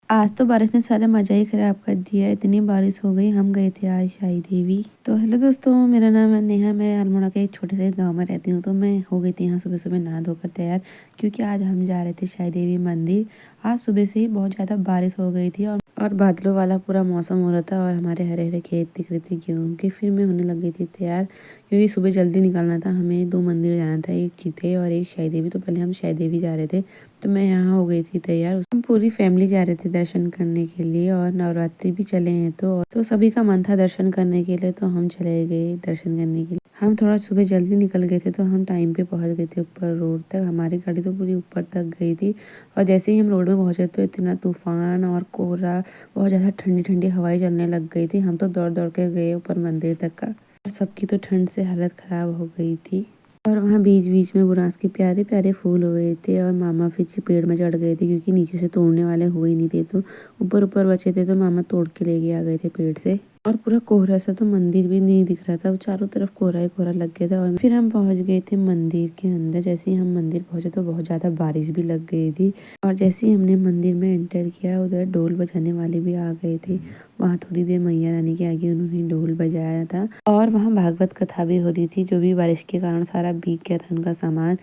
आज तो बारिश ने सारा मज़ा ही ख़राब कर दिया। इतनी बारिश हो गई। हम गए थे आज शाही देवी। तो हेलो दोस्तों, मेरा नाम है नेहा। मैं अल्मोड़ा के एक छोटे से गांव में रहती हूँ। तो मैं हो गई थी यहाँ सुबह सुबह नहा धोकर तैयार, क्योंकि आज हम जा रहे थे शाही देवी मंदिर। आज सुबह से ही बहुत ज़्यादा बारिश हो गई थी और बादलों वाला पूरा मौसम हो रहा था और हमारे हरे हरे खेत दिख रहे थे गेहूँ के। फिर मैं होने लग गई थी तैयार, क्योंकि सुबह जल्दी निकलना था। हमें 2 मंदिर जाना था, एक जीते और एक शाही देवी। तो पहले हम शाही देवी जा रहे थे, तो मैं यहाँ हो गई थी तैयार। हम पूरी फैमिली जा रहे थे दर्शन करने के लिए, और नवरात्रि भी चले हैं तो सभी का मन था दर्शन करने के लिए, तो हम चले गए दर्शन करने के लिए। हम थोड़ा सुबह जल्दी निकल गए थे, तो हम टाइम पे पहुंच गए थे ऊपर रोड तक। हमारी गाड़ी तो पूरी ऊपर तक गई थी, और जैसे ही हम रोड में पहुंचे तो इतना तूफान और कोहरा, बहुत ज़्यादा ठंडी ठंडी हवाएं चलने लग गई थी। हम तो दौड़ दौड़ के गए ऊपर मंदिर तक का, और सबकी तो ठंड से हालत ख़राब हो गई थी। और वहाँ बीच बीच में बुरांस के प्यारे प्यारे फूल हुए थे, और मामा फिर पेड़ में चढ़ गए थे, क्योंकि नीचे से तोड़ने वाले हुए नहीं थे। तो ऊपर ऊपर बचे थे, तो मामा तोड़ के लेके आ गए थे पेड़ से। और पूरा कोहरा सा, तो मंदिर भी नहीं दिख रहा था, वो चारों तरफ कोहरा ही कोहरा लग गया था। और फिर हम पहुंच गए थे मंदिर के अंदर। जैसे ही हम मंदिर पहुंचे तो बहुत ज़्यादा बारिश भी लग गई थी, और जैसे ही हमने मंदिर में एंटर किया, उधर ढोल बजाने वाले भी आ गए थे। वहाँ थोड़ी देर मैया रानी के आगे उन्होंने ढोल बजाया था, और वहाँ भागवत कथा भी हो रही थी, जो भी बारिश के कारण सारा भीग गया था उनका सामान।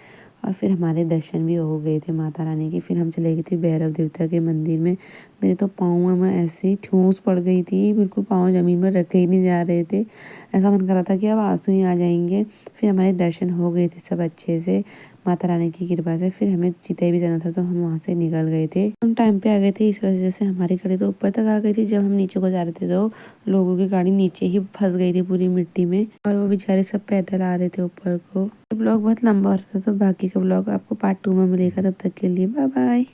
और फिर हमारे दर्शन भी हो गए थे माता रानी के। फिर हम चले गए थे भैरव देवता के मंदिर में। मेरे तो पाँव में ऐसे ही ठूंस पड़ गई थी, बिल्कुल पाँव ज़मीन में रखे ही नहीं जा रहे थे। ऐसा मन कर रहा था कि अब आंसू ही आ जाएंगे। फिर हमारे दर्शन हो गए थे सब अच्छे से, माता रानी की कृपा से। फिर हमें चितई भी जाना था, तो हम वहाँ से निकल गए थे। हम टाइम पे आ गए थे, इस वजह से हमारी गाड़ी तो ऊपर तक आ गई थी। जब हम नीचे को जा रहे थे, तो लोगों की गाड़ी नीचे ही फंस गई थी पूरी मिट्टी में, और वो बेचारे सब पैदल आ रहे थे ऊपर को। ब्लॉग बहुत लंबा हो रहा था, तो बाकी का ब्लॉग आपको पार्ट 2 में मिलेगा। तब तक के लिए बाय बाय।